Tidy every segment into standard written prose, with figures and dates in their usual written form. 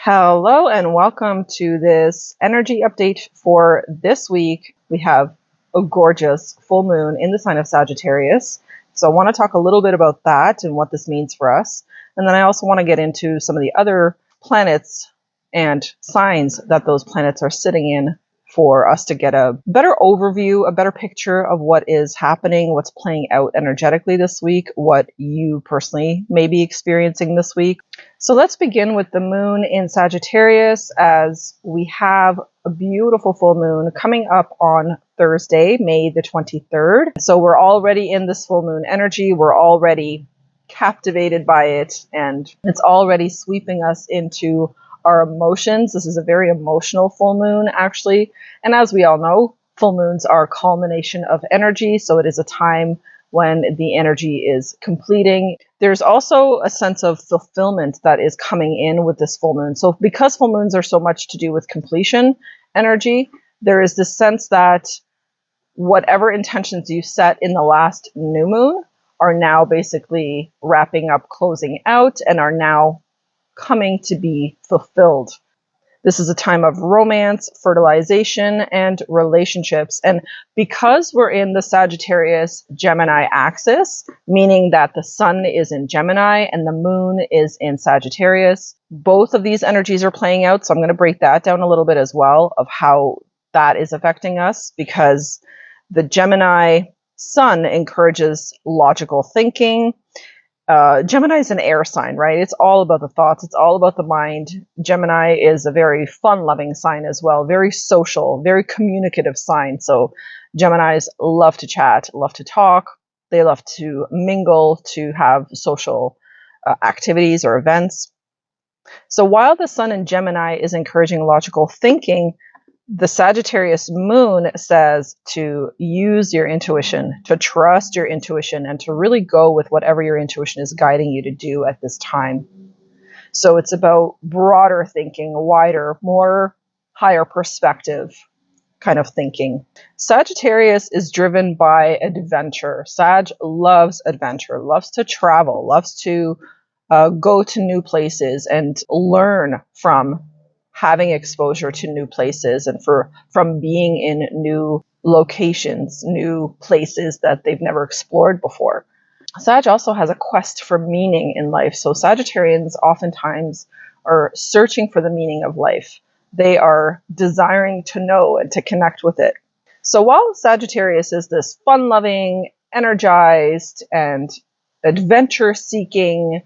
Hello and welcome to this energy update for this week. We have a gorgeous full moon in the sign of Sagittarius. So I want to talk a little bit about that and what this means for us. And then I also want to get into some of the other planets and signs that those planets are sitting in for us to get a better overview, a better picture of what is happening, what's playing out energetically this week, what you personally may be experiencing this week. So let's begin with the moon in Sagittarius, as we have a beautiful full moon coming up on Thursday, May the 23rd. So we're already in this full moon energy. We're already captivated by it, and it's already sweeping us into our emotions. This is a very emotional full moon, actually. And as we all know, full moons are a culmination of energy. So it is a time when the energy is completing. There's also a sense of fulfillment that is coming in with this full moon. So because full moons are so much to do with completion energy, there is this sense that whatever intentions you set in the last new moon are now basically wrapping up, closing out, and are now coming to be fulfilled. This is a time of romance, fertilization, and relationships. And because we're in the Sagittarius-Gemini axis, meaning that the sun is in Gemini and the moon is in Sagittarius, both of these energies are playing out. So I'm going to break that down a little bit as well of how that is affecting us, because the Gemini sun encourages logical thinking. Gemini is an air sign, right? It's all about the thoughts. It's all about the mind. Gemini is a very fun-loving sign as well, very social, very communicative sign. So Geminis love to chat, love to talk. They love to mingle, to have social activities or events. So while the sun in Gemini is encouraging logical thinking, the Sagittarius moon says to use your intuition, to trust your intuition, and to really go with whatever your intuition is guiding you to do at this time. So it's about broader thinking, wider, more higher perspective kind of thinking. Sagittarius is driven by adventure. Sag loves adventure, loves to travel, loves to go to new places and learn from having exposure to new places and from being in new locations, new places that they've never explored before. Sag also has a quest for meaning in life. So Sagittarians oftentimes are searching for the meaning of life. They are desiring to know and to connect with it. So while Sagittarius is this fun-loving, energized, and adventure-seeking,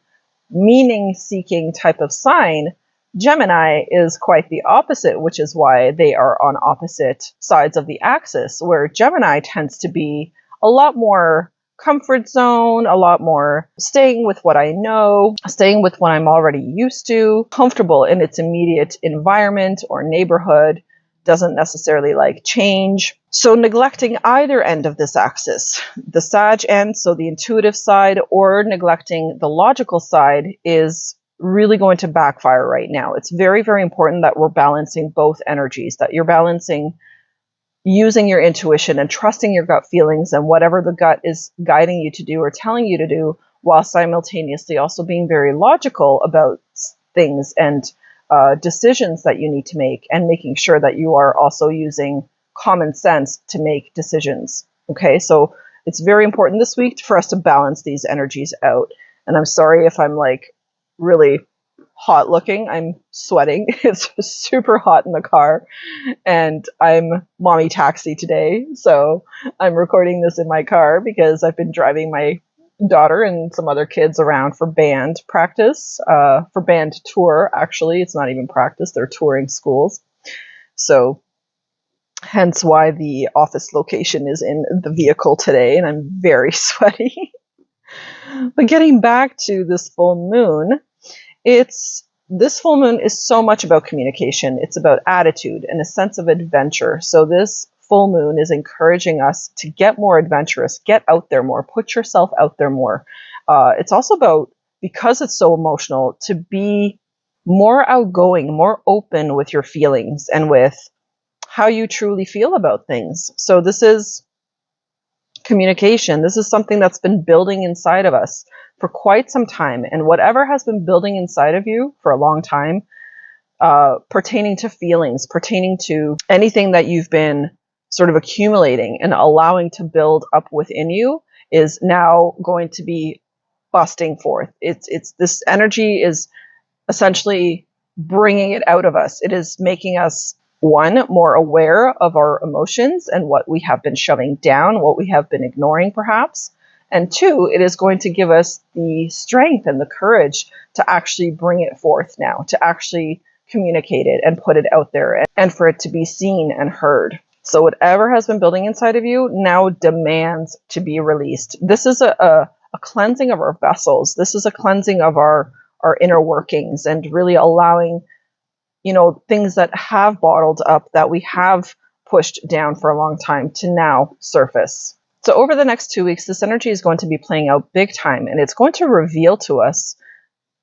meaning-seeking type of sign, Gemini is quite the opposite, which is why they are on opposite sides of the axis, where Gemini tends to be a lot more comfort zone, a lot more staying with what I know, staying with what I'm already used to, comfortable in its immediate environment or neighborhood, doesn't necessarily like change. So neglecting either end of this axis, the Sag end, so the intuitive side, or neglecting the logical side, is really going to backfire right now. It's very, very important that we're balancing both energies, that you're balancing using your intuition and trusting your gut feelings and whatever the gut is guiding you to do or telling you to do, while simultaneously also being very logical about things and decisions that you need to make, and making sure that you are also using common sense to make decisions. Okay, so it's very important this week for us to balance these energies out. And I'm sorry if I'm like really hot looking. I'm sweating. It's super hot in the car, and I'm mommy taxi today. So I'm recording this in my car because I've been driving my daughter and some other kids around for band practice, for band tour. Actually, it's not even practice. They're touring schools. So hence why the office location is in the vehicle today, and I'm very sweaty. But getting back to this full moon, this full moon is so much about communication. It's about attitude and a sense of adventure. So this full moon is encouraging us to get more adventurous, get out there more, put yourself out there more. It's also about, because it's so emotional, to be more outgoing, more open with your feelings and with how you truly feel about things. So this is communication. This is something that's been building inside of us for quite some time. And whatever has been building inside of you for a long time, pertaining to feelings, pertaining to anything that you've been sort of accumulating and allowing to build up within you is now going to be busting forth. It's this energy is essentially bringing it out of us. It is making us, one, more aware of our emotions and what we have been shoving down, what we have been ignoring perhaps. And two, it is going to give us the strength and the courage to actually bring it forth now, to actually communicate it and put it out there and for it to be seen and heard. So whatever has been building inside of you now demands to be released. This is a cleansing of our vessels. This is a cleansing of our inner workings and really allowing, things that have bottled up, that we have pushed down for a long time, to now surface. So over the next 2 weeks, this energy is going to be playing out big time, and it's going to reveal to us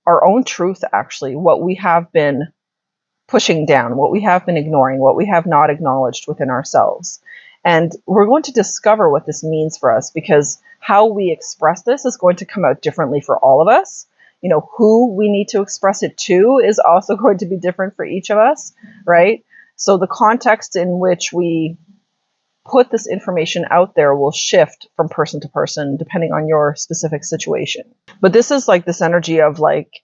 our own truth, actually, what we have been pushing down, what we have been ignoring, what we have not acknowledged within ourselves. And we're going to discover what this means for us, because how we express this is going to come out differently for all of us. Who we need to express it to is also going to be different for each of us, right? So the context in which we put this information out there will shift from person to person depending on your specific situation. But this is like this energy of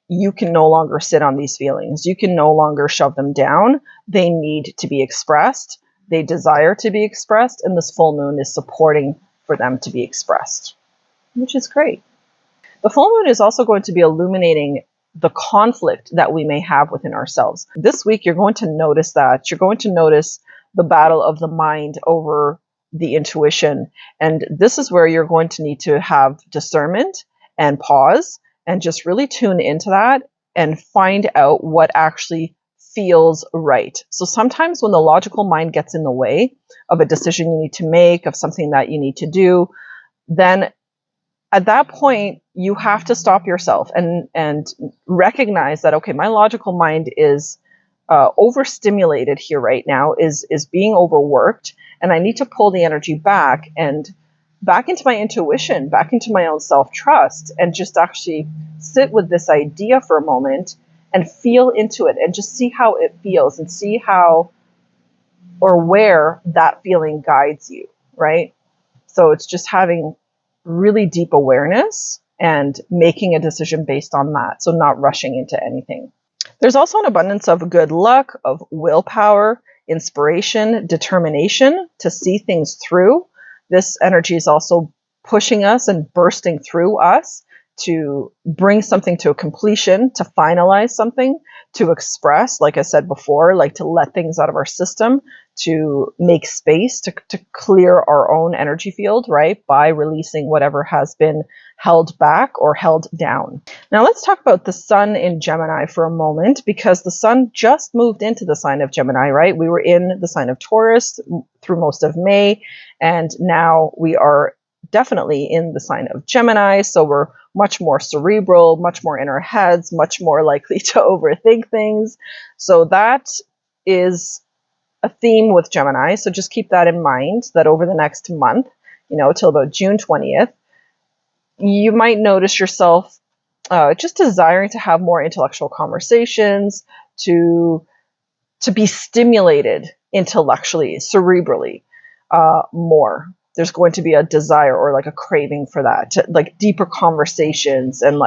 you can no longer sit on these feelings. You can no longer shove them down. They need to be expressed. They desire to be expressed. And this full moon is supporting for them to be expressed, which is great. The full moon is also going to be illuminating the conflict that we may have within ourselves. This week, you're going to notice that. You're going to notice the battle of the mind over the intuition. And this is where you're going to need to have discernment and pause and just really tune into that and find out what actually feels right. So sometimes when the logical mind gets in the way of a decision you need to make, of something that you need to do, then at that point, you have to stop yourself and recognize that, okay, my logical mind is overstimulated here right now, is being overworked, and I need to pull the energy back and back into my intuition, back into my own self-trust, and just actually sit with this idea for a moment and feel into it and just see how it feels and see how or where that feeling guides you, right? So it's just having really deep awareness and making a decision based on that. So not rushing into anything. There's also an abundance of good luck, of willpower, inspiration, determination to see things through. This energy is also pushing us and bursting through us to bring something to a completion, to finalize something, to express, like I said before, to let things out of our system, to make space, to clear our own energy field, right, by releasing whatever has been held back or held down. Now let's talk about the sun in Gemini for a moment, because the sun just moved into the sign of Gemini, right? We were in the sign of Taurus through most of May, and now we are definitely in the sign of Gemini. So we're much more cerebral, much more in our heads, much more likely to overthink things. So that is a theme with Gemini. So just keep that in mind, that over the next month, till about June 20th, you might notice yourself just desiring to have more intellectual conversations, to be stimulated intellectually, cerebrally, more. There's going to be a desire or a craving for that, to, deeper conversations and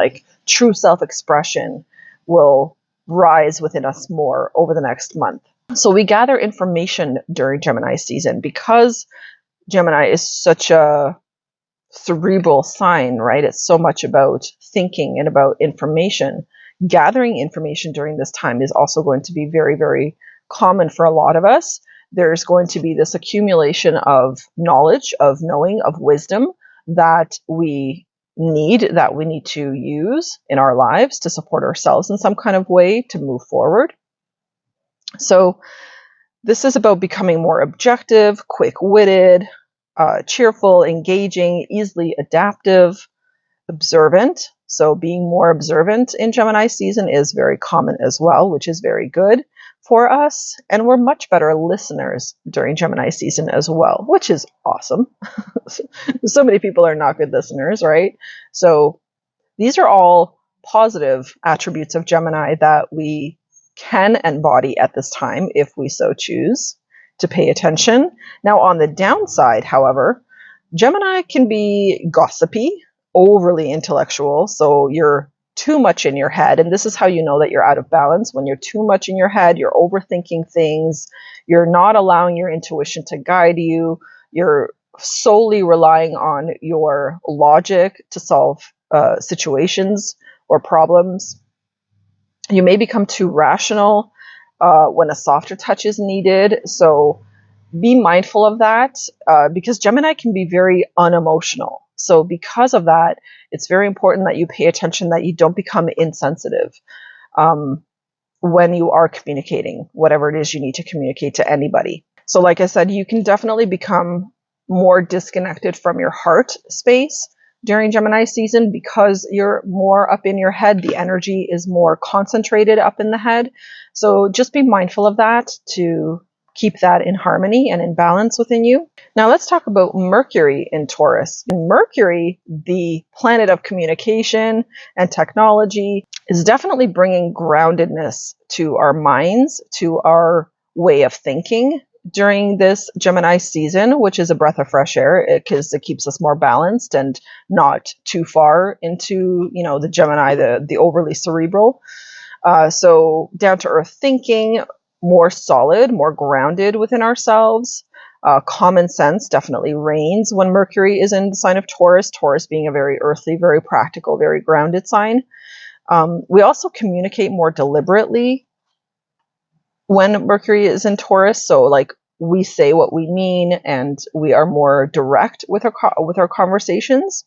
true self-expression will rise within us more over the next month. So we gather information during Gemini season because Gemini is such a cerebral sign, right? It's so much about thinking and about information. Gathering information during this time is also going to be very, very common for a lot of us. There's going to be this accumulation of knowledge, of knowing, of wisdom that we need to use in our lives to support ourselves in some kind of way to move forward. So this is about becoming more objective, quick-witted, cheerful, engaging, easily adaptive, observant. So being more observant in Gemini season is very common as well, which is very good for us. And we're much better listeners during Gemini season as well, which is awesome. So many people are not good listeners, right? So these are all positive attributes of Gemini that we can embody at this time if we so choose to pay attention. Now, on the downside, however, Gemini can be gossipy, overly intellectual, so you're too much in your head. And this is how you know that you're out of balance. When you're too much in your head, you're overthinking things, you're not allowing your intuition to guide you, you're solely relying on your logic to solve situations or problems. You may become too rational when a softer touch is needed. So be mindful of that because Gemini can be very unemotional. So because of that, it's very important that you pay attention, that you don't become insensitive when you are communicating whatever it is you need to communicate to anybody. So like I said, you can definitely become more disconnected from your heart space during Gemini season because you're more up in your head. The energy is more concentrated up in the head. So just be mindful of that to keep that in harmony and in balance within you. Now let's talk about Mercury in Taurus. Mercury, the planet of communication and technology, is definitely bringing groundedness to our minds, to our way of thinking during this Gemini season, which is a breath of fresh air because it keeps us more balanced and not too far into, the Gemini, the overly cerebral. So down to earth thinking, more solid, more grounded within ourselves. Common sense definitely reigns when Mercury is in the sign of Taurus, Taurus being a very earthly, very practical, very grounded sign. We also communicate more deliberately when Mercury is in Taurus. So like we say what we mean and we are more direct with our conversations.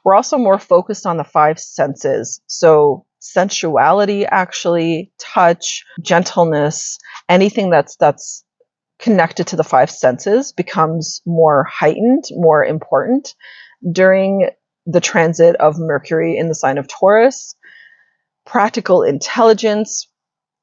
We're also more focused on the five senses. So sensuality, actually, touch, gentleness, anything that's connected to the five senses becomes more heightened, more important during the transit of Mercury in the sign of Taurus. Practical intelligence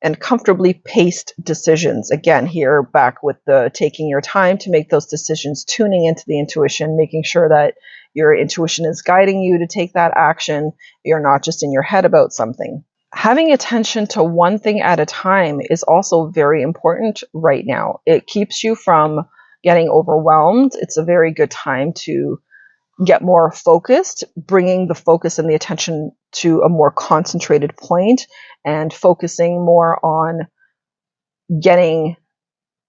and comfortably paced decisions. Again, here back with the taking your time to make those decisions, tuning into the intuition, making sure that your intuition is guiding you to take that action. You're not just in your head about something. Having attention to one thing at a time is also very important right now. It keeps you from getting overwhelmed. It's a very good time to get more focused, bringing the focus and the attention to a more concentrated point and focusing more on getting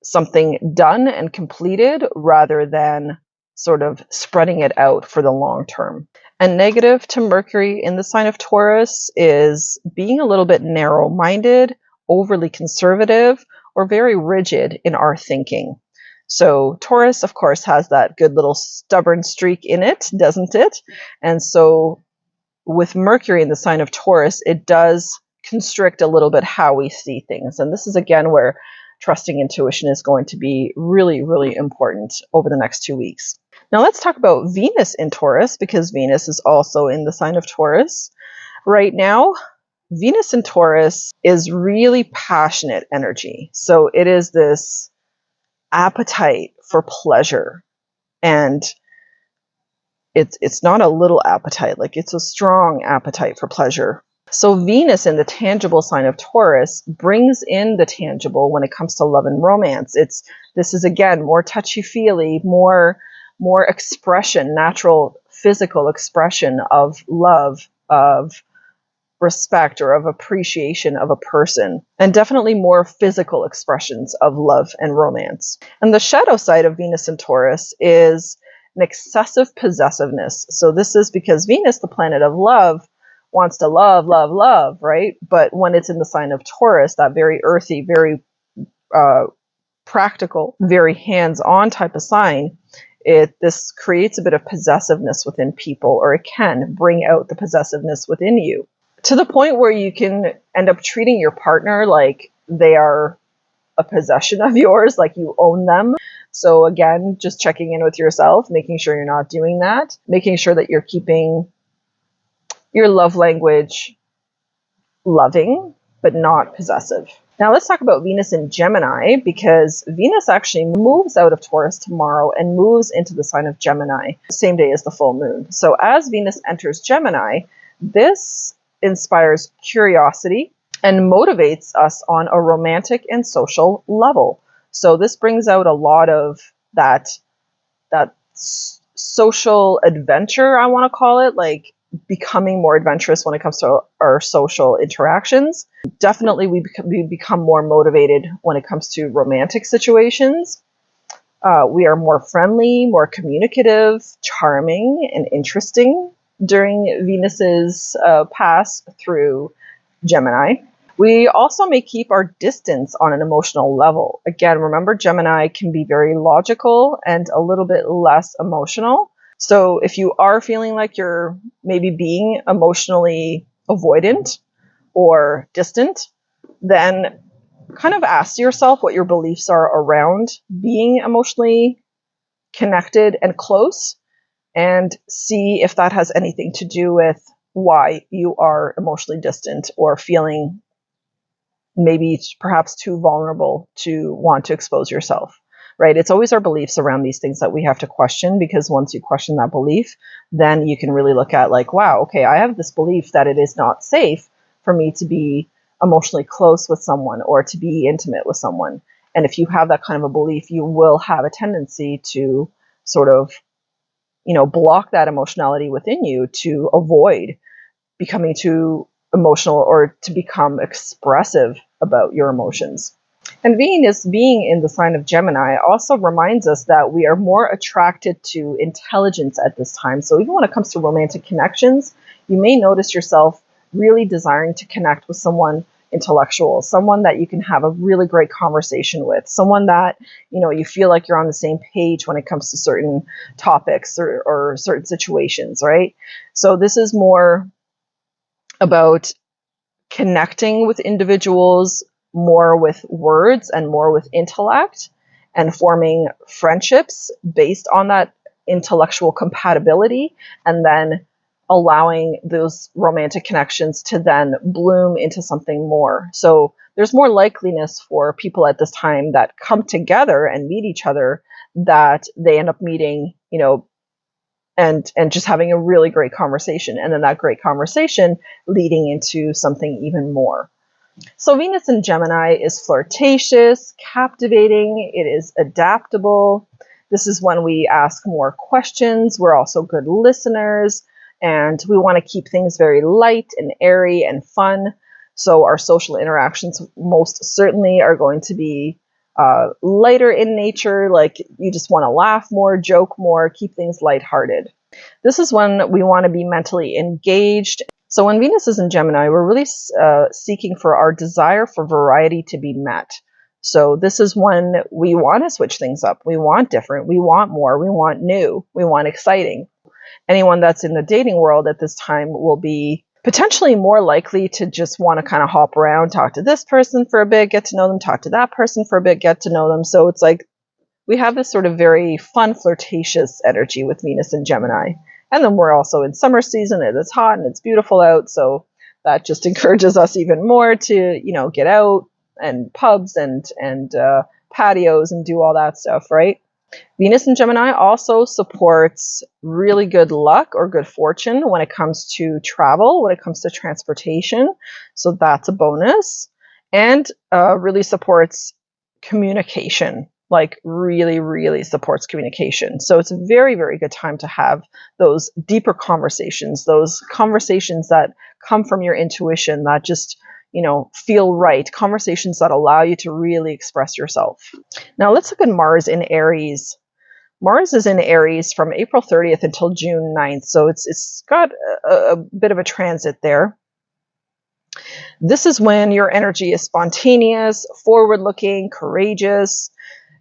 something done and completed rather than sort of spreading it out for the long term. And negative to Mercury in the sign of Taurus is being a little bit narrow-minded, overly conservative, or very rigid in our thinking. So Taurus, of course, has that good little stubborn streak in it, doesn't it? And so with Mercury in the sign of Taurus, it does constrict a little bit how we see things. And this is, again, where trusting intuition is going to be really, really important over the next 2 weeks. Now let's talk about Venus in Taurus, because Venus is also in the sign of Taurus. Right now, Venus in Taurus is really passionate energy. So it is this appetite for pleasure, and it's not a little appetite, like it's a strong appetite for pleasure. So Venus in the tangible sign of Taurus brings in the tangible when it comes to love and romance. This is again more touchy-feely, more expression, natural physical expression of love, of respect, or of appreciation of a person, and definitely more physical expressions of love and romance. And the shadow side of Venus in Taurus is an excessive possessiveness. So this is because Venus, the planet of love, wants to love, love, love, right? But when it's in the sign of Taurus, that very earthy, very practical, very hands-on type of sign, this creates a bit of possessiveness within people, or it can bring out the possessiveness within you, to the point where you can end up treating your partner like they are a possession of yours, like you own them. So again, just checking in with yourself, making sure you're not doing that, making sure that you're keeping your love language loving, but not possessive. Now let's talk about Venus in Gemini, because Venus actually moves out of Taurus tomorrow and moves into the sign of Gemini, same day as the full moon. So as Venus enters Gemini, this inspires curiosity, and motivates us on a romantic and social level. So this brings out a lot of that social adventure, I want to call it, like becoming more adventurous when it comes to our social interactions. Definitely we become more motivated when it comes to romantic situations. We are more friendly, more communicative, charming, and interesting during Venus's pass through Gemini. We also may keep our distance on an emotional level. Again, remember, Gemini can be very logical and a little bit less emotional. So if you are feeling like you're maybe being emotionally avoidant or distant, then kind of ask yourself what your beliefs are around being emotionally connected and close, and see if that has anything to do with why you are emotionally distant or feeling maybe perhaps too vulnerable to want to expose yourself, right? It's always our beliefs around these things that we have to question, because once you question that belief, then you can really look at like, wow, okay, I have this belief that it is not safe for me to be emotionally close with someone or to be intimate with someone. And if you have that kind of a belief, you will have a tendency to sort of, block that emotionality within you to avoid becoming too emotional or to become expressive about your emotions. And Venus being in the sign of Gemini also reminds us that we are more attracted to intelligence at this time. So even when it comes to romantic connections, you may notice yourself really desiring to connect with someone intellectual, someone that you can have a really great conversation with, someone that, you feel like you're on the same page when it comes to certain topics or certain situations, right? So this is more about connecting with individuals more with words and more with intellect, and forming friendships based on that intellectual compatibility, and then allowing those romantic connections to then bloom into something more. So there's more likeliness for people at this time that come together and meet each other, that they end up meeting, and just having a really great conversation, and then that great conversation leading into something even more. So Venus in Gemini is flirtatious, captivating, it is adaptable. This is when we ask more questions. We're also good listeners, and we want to keep things very light and airy and fun. So our social interactions most certainly are going to be lighter in nature, like you just want to laugh more, joke more, keep things lighthearted. This is when we want to be mentally engaged. So when Venus is in Gemini, we're really seeking for our desire for variety to be met. So this is when we want to switch things up. We want different. We want more. We want new. We want exciting. Anyone that's in the dating world at this time will be potentially more likely to just want to kind of hop around, talk to this person for a bit, get to know them, talk to that person for a bit, get to know them. So it's like we have this sort of very fun, flirtatious energy with Venus and Gemini. And then we're also in summer season, and it's hot and it's beautiful out. So that just encourages us even more to, get out and pubs and patios and do all that stuff, right? Venus in Gemini also supports really good luck or good fortune when it comes to travel, when it comes to transportation. So that's a bonus. And really supports communication, like really, really supports communication. So it's a very, very good time to have those deeper conversations, those conversations that come from your intuition, that just feel right, conversations that allow you to really express yourself. Now let's look at Mars in Aries. Mars is in Aries from April 30th until June 9th, so it's got a bit of a transit there. This is when your energy is spontaneous, forward-looking, courageous.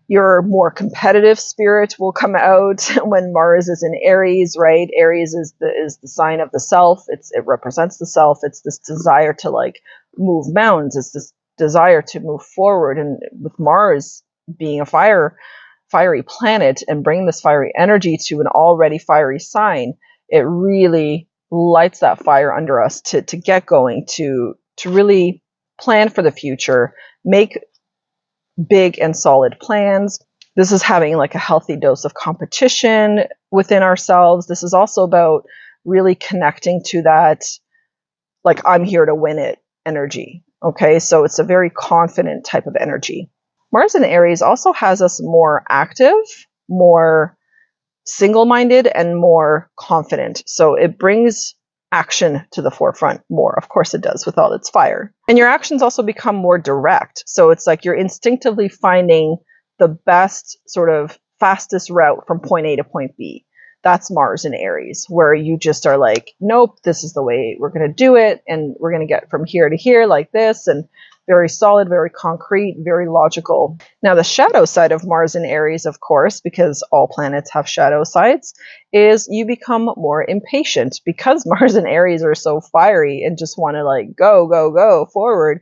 Your more competitive spirit will come out when Mars is in Aries, right? Aries is the sign of the self. It represents the self. It's this desire to move mountains. It's this desire to move forward. And with Mars being a fiery planet and bringing this fiery energy to an already fiery sign, it really lights that fire under us to get going, to really plan for the future, make big and solid plans. This is having a healthy dose of competition within ourselves. This is also about really connecting to that, I'm here to win it energy. Okay, so it's a very confident type of energy. Mars in Aries also has us more active, more single-minded, and more confident. So it brings action to the forefront more. Of course it does with all its fire. And your actions also become more direct. So it's like you're instinctively finding the best sort of fastest route from point A to point B. That's Mars in Aries, where you just are like, nope, this is the way we're going to do it. And we're going to get from here to here like this. And very solid, very concrete, very logical. Now, the shadow side of Mars in Aries, of course, because all planets have shadow sides, is you become more impatient because Mars and Aries are so fiery and just want to like go, go, go forward.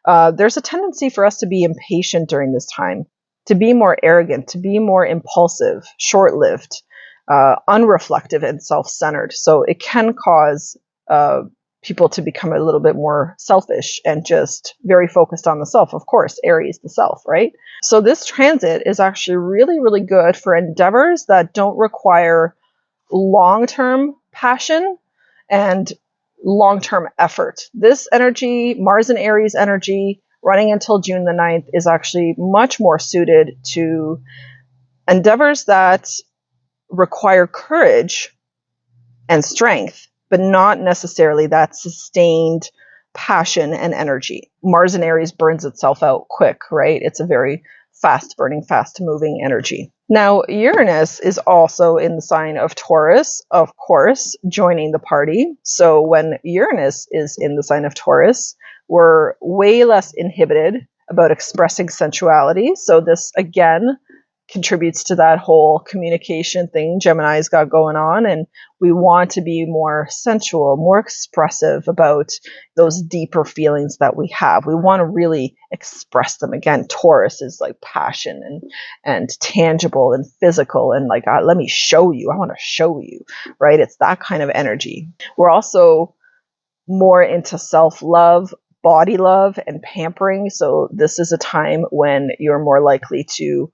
There's a tendency for us to be impatient during this time, to be more arrogant, to be more impulsive, short-lived, unreflective, and self-centered. So it can cause people to become a little bit more selfish and just very focused on the self. Of course, Aries, the self, right? So this transit is actually really, really good for endeavors that don't require long-term passion and long-term effort. This energy, Mars and Aries energy, running until June the 9th, is actually much more suited to endeavors that require courage and strength, but not necessarily that sustained passion and energy. Mars in Aries burns itself out quick, right? It's a very fast burning, fast moving energy. Now, Uranus is also in the sign of Taurus, of course, joining the party. So when Uranus is in the sign of Taurus, we're way less inhibited about expressing sensuality. So this, again, contributes to that whole communication thing Gemini's got going on. And we want to be more sensual, more expressive about those deeper feelings that we have. We want to really express them. Again, Taurus is like passion and tangible and physical and like, let me show you. I want to show you, right? It's that kind of energy. We're also more into self-love, body love, and pampering. So this is a time when you're more likely to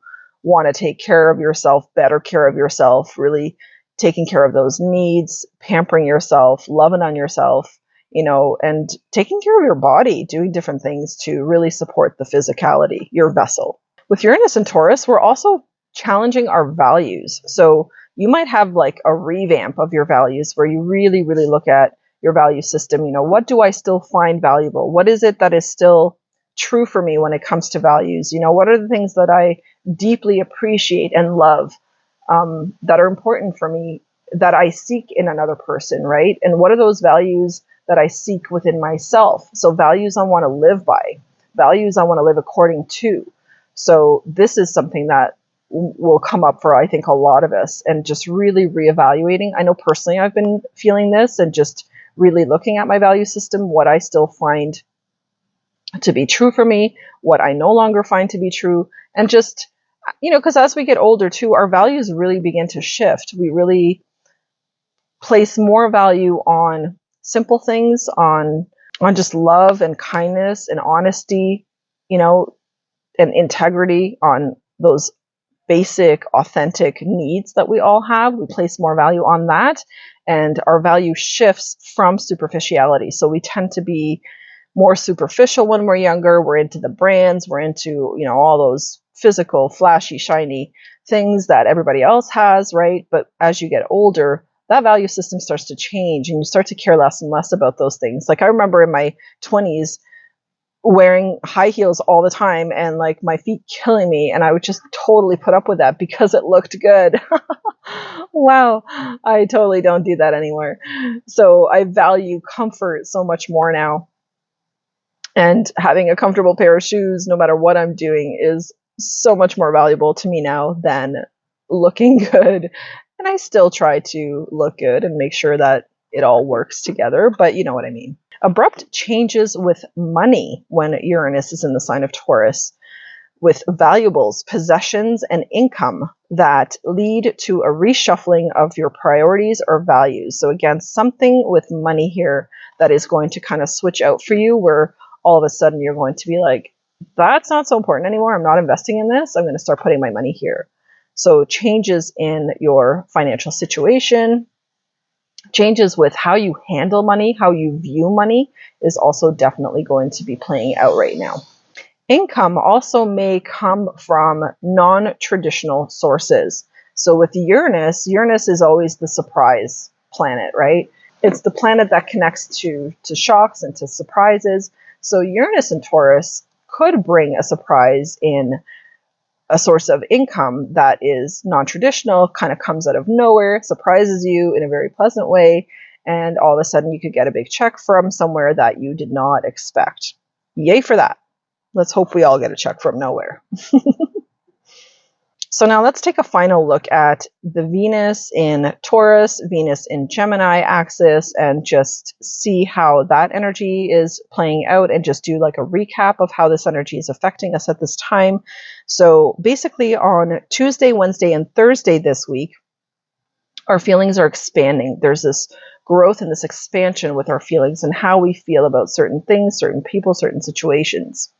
want to take care of yourself, better care of yourself, really taking care of those needs, pampering yourself, loving on yourself, and taking care of your body, doing different things to really support the physicality, your vessel. With Uranus and Taurus, we're also challenging our values. So you might have like a revamp of your values where you really, really look at your value system. What do I still find valuable? What is it that is still true for me when it comes to values? What are the things that I deeply appreciate and love, that are important for me, that I seek in another person, right? And what are those values that I seek within myself? So values I want to live by, values I want to live according to. So this is something that will come up for, I think, a lot of us, and just really reevaluating. I know personally I've been feeling this and just really looking at my value system, what I still find to be true for me, what I no longer find to be true, and just, because as we get older too, our values really begin to shift. We really place more value on simple things, on just love and kindness and honesty, and integrity, on those basic, authentic needs that we all have. We place more value on that, and our value shifts from superficiality. So we tend to be more superficial when we're younger. We're into the brands, we're into, all those physical, flashy, shiny things that everybody else has, right? But as you get older, that value system starts to change and you start to care less and less about those things. Like I remember in my 20s wearing high heels all the time and like my feet killing me, and I would just totally put up with that because it looked good. Wow, I totally don't do that anymore. So I value comfort so much more now. And having a comfortable pair of shoes, no matter what I'm doing, is so much more valuable to me now than looking good. And I still try to look good and make sure that it all works together, but you know what I mean. Abrupt changes with money when Uranus is in the sign of Taurus, with valuables, possessions, and income that lead to a reshuffling of your priorities or values. So again, something with money here that is going to kind of switch out for you, where all of a sudden you're going to be like, that's not so important anymore. I'm not investing in this. I'm going to start putting my money here. So changes in your financial situation, Changes with how you handle money, how you view money is also definitely going to be playing out right now. Income also may come from non-traditional sources. So with Uranus, Uranus is always the surprise planet, right? It's the planet that connects to shocks and to surprises. So Uranus in Taurus could bring a surprise in a source of income that is non-traditional, kind of comes out of nowhere, surprises you in a very pleasant way, and all of a sudden you could get a big check from somewhere that you did not expect. Yay for that. Let's hope we all get a check from nowhere. So now let's take a final look at the Venus in Taurus, Venus in Gemini axis, and just see how that energy is playing out and just do like a recap of how this energy is affecting us at this time. So basically on Tuesday, Wednesday, and Thursday this week, our feelings are expanding. There's this growth and this expansion with our feelings and how we feel about certain things, certain people, certain situations.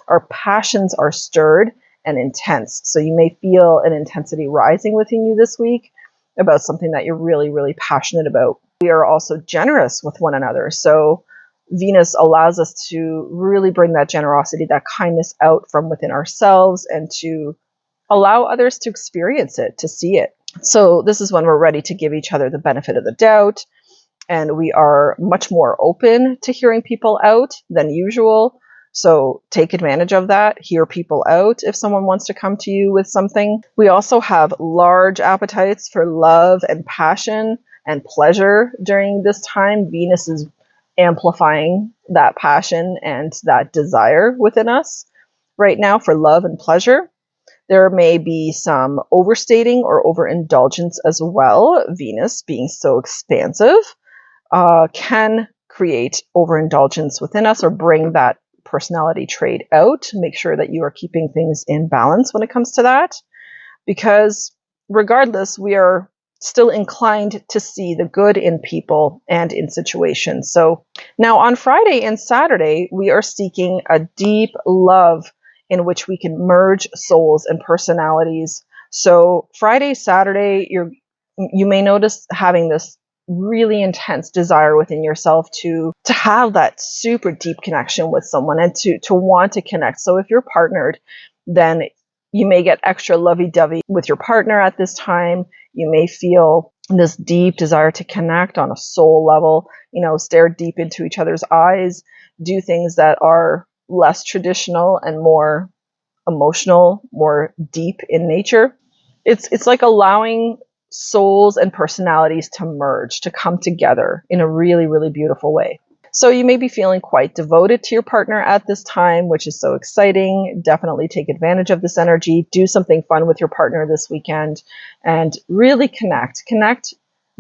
Our passions are stirred and intense. So you may feel an intensity rising within you this week about something that you're really, really passionate about. We are also generous with one another. So Venus allows us to really bring that generosity, that kindness out from within ourselves and to allow others to experience it, to see it. So this is when we're ready to give each other the benefit of the doubt. And we are much more open to hearing people out than usual. So take advantage of that, hear people out if someone wants to come to you with something. We also have large appetites for love and passion and pleasure during this time. Venus is amplifying that passion and that desire within us right now for love and pleasure. There may be some overstating or overindulgence as well. Venus being so expansive can create overindulgence within us or bring that personality trait out. Make sure that you are keeping things in balance when it comes to that, because regardless, we are still inclined to see the good in people and in situations. So now on Friday and Saturday, we are seeking a deep love in which we can merge souls and personalities. So Friday, Saturday, you may notice having this really intense desire within yourself to have that super deep connection with someone and to want to connect. So if you're partnered, then you may get extra lovey-dovey with your partner at this time. You may feel this deep desire to connect on a soul level, stare deep into each other's eyes, do things that are less traditional and more emotional, more deep in nature. It's like allowing souls and personalities to merge, to come together in a really, really beautiful way. So you may be feeling quite devoted to your partner at this time, which is so exciting. Definitely take advantage of this energy. Do something fun with your partner this weekend and really connect.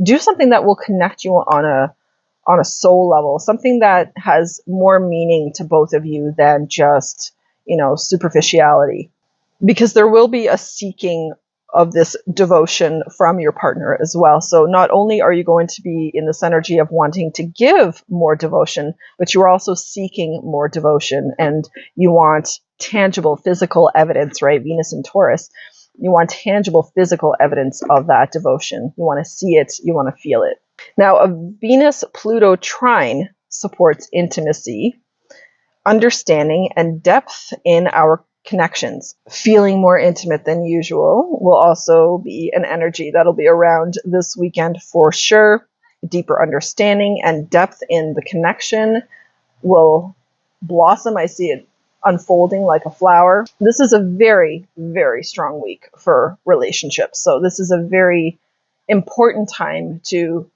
Do something that will connect you on a soul level, something that has more meaning to both of you than just, superficiality. Because there will be a seeking of this devotion from your partner as well. So not only are you going to be in this energy of wanting to give more devotion, but you're also seeking more devotion, and you want tangible physical evidence, right? Venus and Taurus. You want tangible physical evidence of that devotion. You want to see it. You want to feel it. Now, a Venus-Pluto trine supports intimacy, understanding, and depth in our connections. Feeling more intimate than usual will also be an energy that'll be around this weekend for sure. Deeper understanding and depth in the connection will blossom. I see it unfolding like a flower. This is a very, very strong week for relationships. So this is a very important time to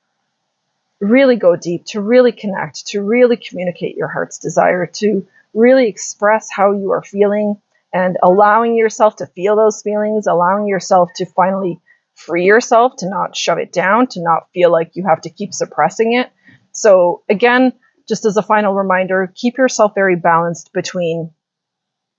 really go deep, to really connect, to really communicate your heart's desire, to really express how you are feeling, and allowing yourself to feel those feelings, allowing yourself to finally free yourself, to not shove it down, to not feel like you have to keep suppressing it. So again, just as a final reminder, keep yourself very balanced between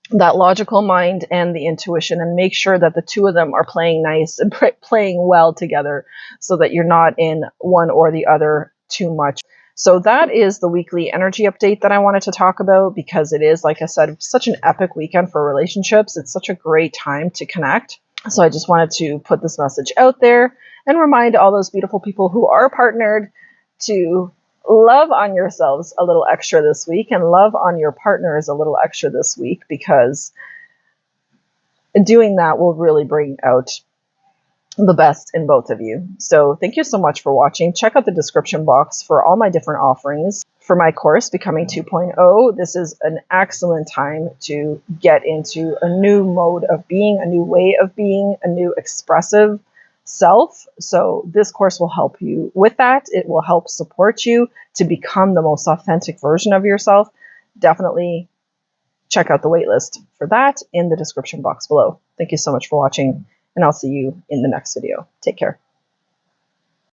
that logical mind and the intuition, and make sure that the two of them are playing nice and playing well together so that you're not in one or the other too much. So that is the weekly energy update that I wanted to talk about, because it is, like I said, such an epic weekend for relationships. It's such a great time to connect. So I just wanted to put this message out there and remind all those beautiful people who are partnered to love on yourselves a little extra this week and love on your partners a little extra this week, because doing that will really bring out the best in both of you. So thank you so much for watching. Check out the description box for all my different offerings. For my course, Becoming 2.0, this is an excellent time to get into a new mode of being, a new way of being, a new expressive self. So this course will help you with that. It will help support you to become the most authentic version of yourself. Definitely check out the waitlist for that in the description box below. Thank you so much for watching, and I'll see you in the next video. Take care.